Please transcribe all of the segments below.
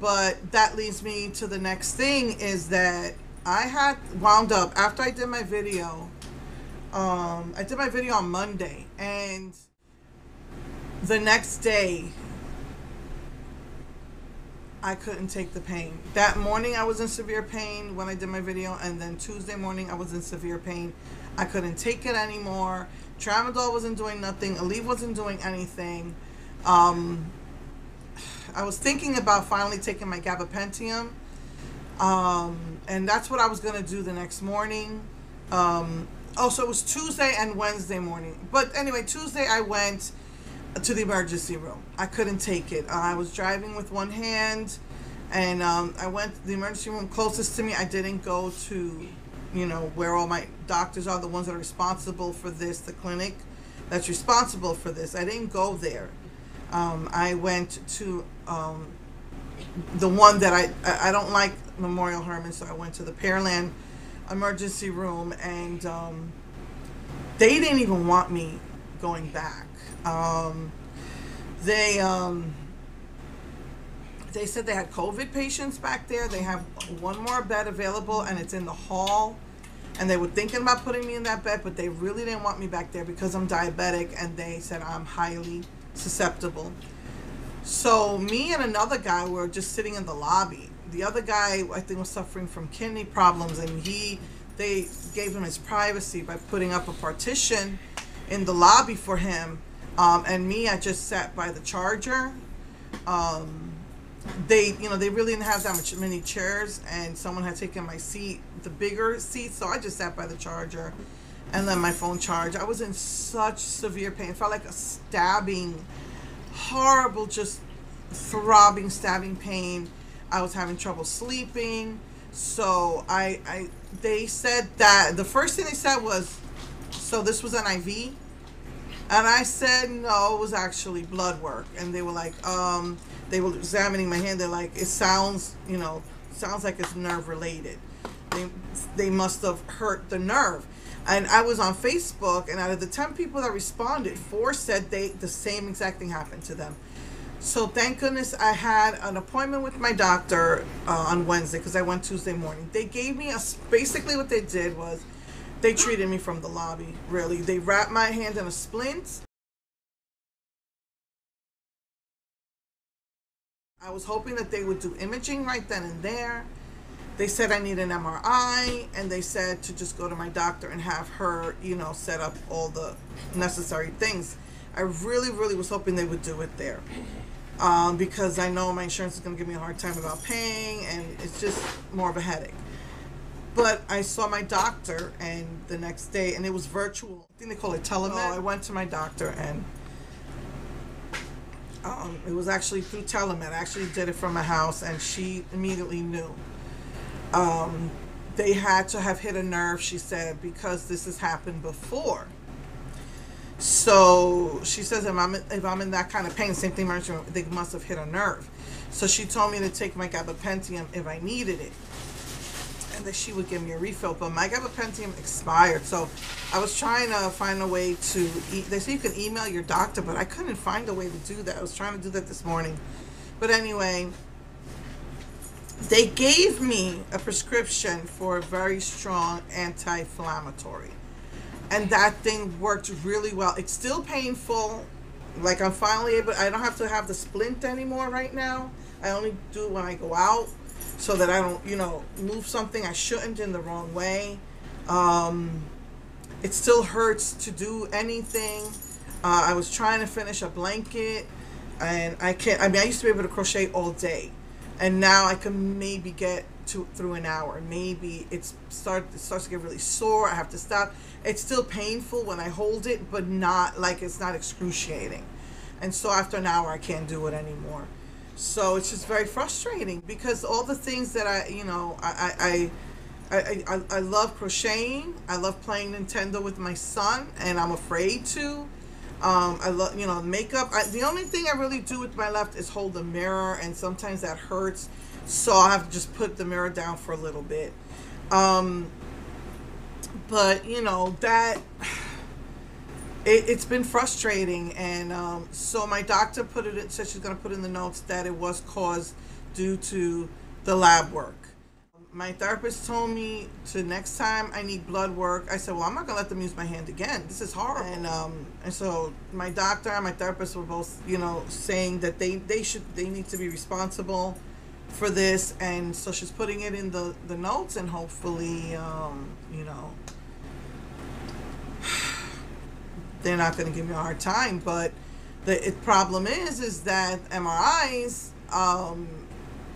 But that leads me to the next thing is that I had wound up after I did my video. I did my video on Monday, and the next day I couldn't take the pain. That morning I was in severe pain when I did my video, and then Tuesday morning I was in severe pain. I couldn't take it anymore. Tramadol wasn't doing nothing. Aleve wasn't doing anything. I was thinking about finally taking my gabapentin, and that's what I was going to do the next morning. So it was Tuesday and Wednesday morning. But anyway, Tuesday I went to the emergency room. I couldn't take it. I was driving with one hand, and I went to the emergency room closest to me. I didn't go to, where all my doctors are, the ones that are responsible for this, the clinic that's responsible for this. I didn't go there. I went to the one that I don't like Memorial Hermann, so I went to the Pearland emergency room, and they didn't even want me going back. They said they had COVID patients back there. They have one more bed available, and it's in the hall. And they were thinking about putting me in that bed, but they really didn't want me back there because I'm diabetic, and they said I'm highly susceptible. So me and another guy were just sitting in the lobby. The other guy, I think, was suffering from kidney problems, and they gave him his privacy by putting up a partition in the lobby for him. And me, I just sat by the charger. They really didn't have that many chairs, and someone had taken my seat, the bigger seat, so I just sat by the charger and let my phone charge. I was in such severe pain. It felt like a stabbing, horrible, just throbbing, stabbing pain. I was having trouble sleeping. So they said that the first thing they said was, so this was an IV? And I said, no, it was actually blood work. And they were like, they were examining my hand. They're like, it sounds like it's nerve related. They must have hurt the nerve. And I was on Facebook, and out of the 10 people that responded, 4 said the same exact thing happened to them. So thank goodness I had an appointment with my doctor on Wednesday, because I went Tuesday morning. They gave me basically what they did was, they treated me from the lobby, really. They wrapped my hand in a splint. I was hoping that they would do imaging right then and there. They said I need an MRI, and they said to just go to my doctor and have her, set up all the necessary things. I really, really was hoping they would do it there. Because I know my insurance is going to give me a hard time about paying, and it's just more of a headache. But I saw my doctor, and the next day, and it was virtual. I think they call it telemed. I went to my doctor, and it was actually through telemed. I actually did it from my house, and she immediately knew. They had to have hit a nerve, she said, because this has happened before. So she says if I'm in that kind of pain, same thing, they must have hit a nerve. So she told me to take my gabapentin if I needed it, and that she would give me a refill. But my gabapentin expired, so I was trying to find a way to they say you can email your doctor, but I couldn't find a way to do that. I was trying to do that this morning. But anyway, they gave me a prescription for a very strong anti-inflammatory, and that thing worked really well. It's still painful. Like, I'm finally able, I don't have to have the splint anymore right now. I only do it when I go out, so that I don't, move something I shouldn't in the wrong way. It still hurts to do anything. I was trying to finish a blanket, and I can't. I used to be able to crochet all day, and now I can maybe get through an hour. Maybe it starts to get really sore. I have to stop. It's still painful when I hold it, but not like it's not excruciating. And so after an hour, I can't do it anymore. So it's just very frustrating, because all the things that I love crocheting. I love playing Nintendo with my son, and I'm afraid to. I love, makeup. The only thing I really do with my left is hold the mirror, and sometimes that hurts. So I have to just put the mirror down for a little bit. But, it's been frustrating. And so my doctor said she's going to put in the notes that it was caused due to the lab work. My therapist told me to next time I need blood work. I said, well, I'm not gonna let them use my hand again. This is horrible. And so my doctor and my therapist were both, saying that they need to be responsible for this. And so she's putting it in the notes, and hopefully, they're not gonna give me a hard time. But the problem is that MRIs,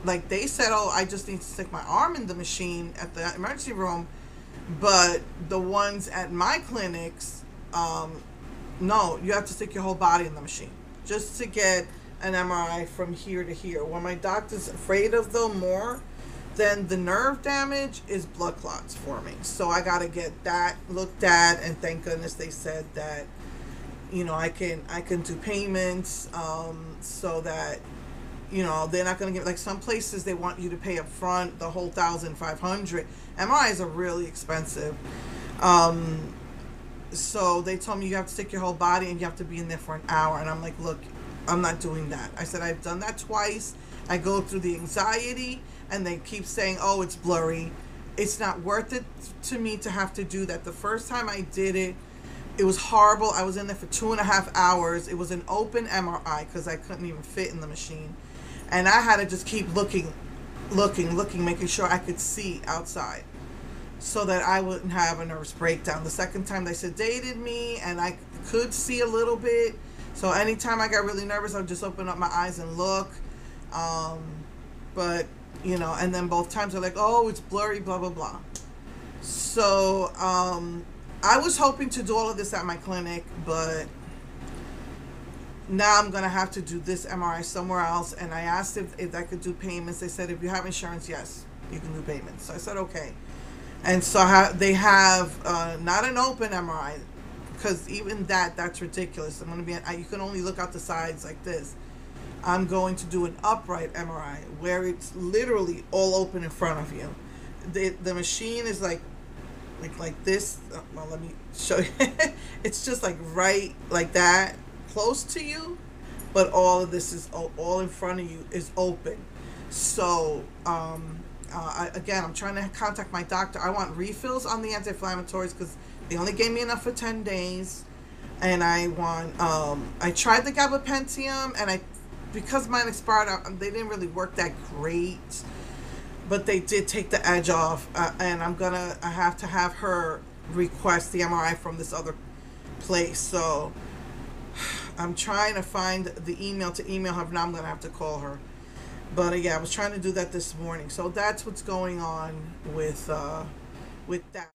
like they said, oh, I just need to stick my arm in the machine at the emergency room. But the ones at my clinics, no, you have to stick your whole body in the machine just to get an MRI from here to here. What my doctor's afraid of, though, more than the nerve damage is blood clots forming. So I got to get that looked at, and thank goodness they said that, I can do payments, so that, they're not going to get, like some places they want you to pay up front the whole $1,500. MRIs are really expensive. So they told me you have to stick your whole body and you have to be in there for an hour. And I'm like, look, I'm not doing that. I said, I've done that twice. I go through the anxiety and they keep saying, oh, it's blurry. It's not worth it to me to have to do that. The first time I did it, it was horrible. I was in there for 2.5 hours. It was an open MRI because I couldn't even fit in the machine. And I had to just keep looking, making sure I could see outside so that I wouldn't have a nervous breakdown. The second time they sedated me and I could see a little bit. So anytime I got really nervous, I would just open up my eyes and look. But, and then both times they're like, oh, it's blurry, blah, blah, blah. So I was hoping to do all of this at my clinic, but now I'm going to have to do this MRI somewhere else. And I asked if I could do payments. They said, if you have insurance, yes, you can do payments. So I said, okay. And so they have not an open MRI, because even that's ridiculous. I'm going to be, you can only look out the sides like this. I'm going to do an upright MRI where it's literally all open in front of you. The machine is like this. Well, let me show you. It's just like right like that, close to you, but all of this is all in front of you is open. So again, I'm trying to contact my doctor. I want refills on the anti-inflammatories because they only gave me enough for 10 days, and I want I tried the gabapentin, and because mine expired, they didn't really work that great, but they did take the edge off, and I have to have her request the MRI from this other place. So I'm trying to find the email to email her. Now I'm going to have to call her. But yeah, I was trying to do that this morning. So that's what's going on with that.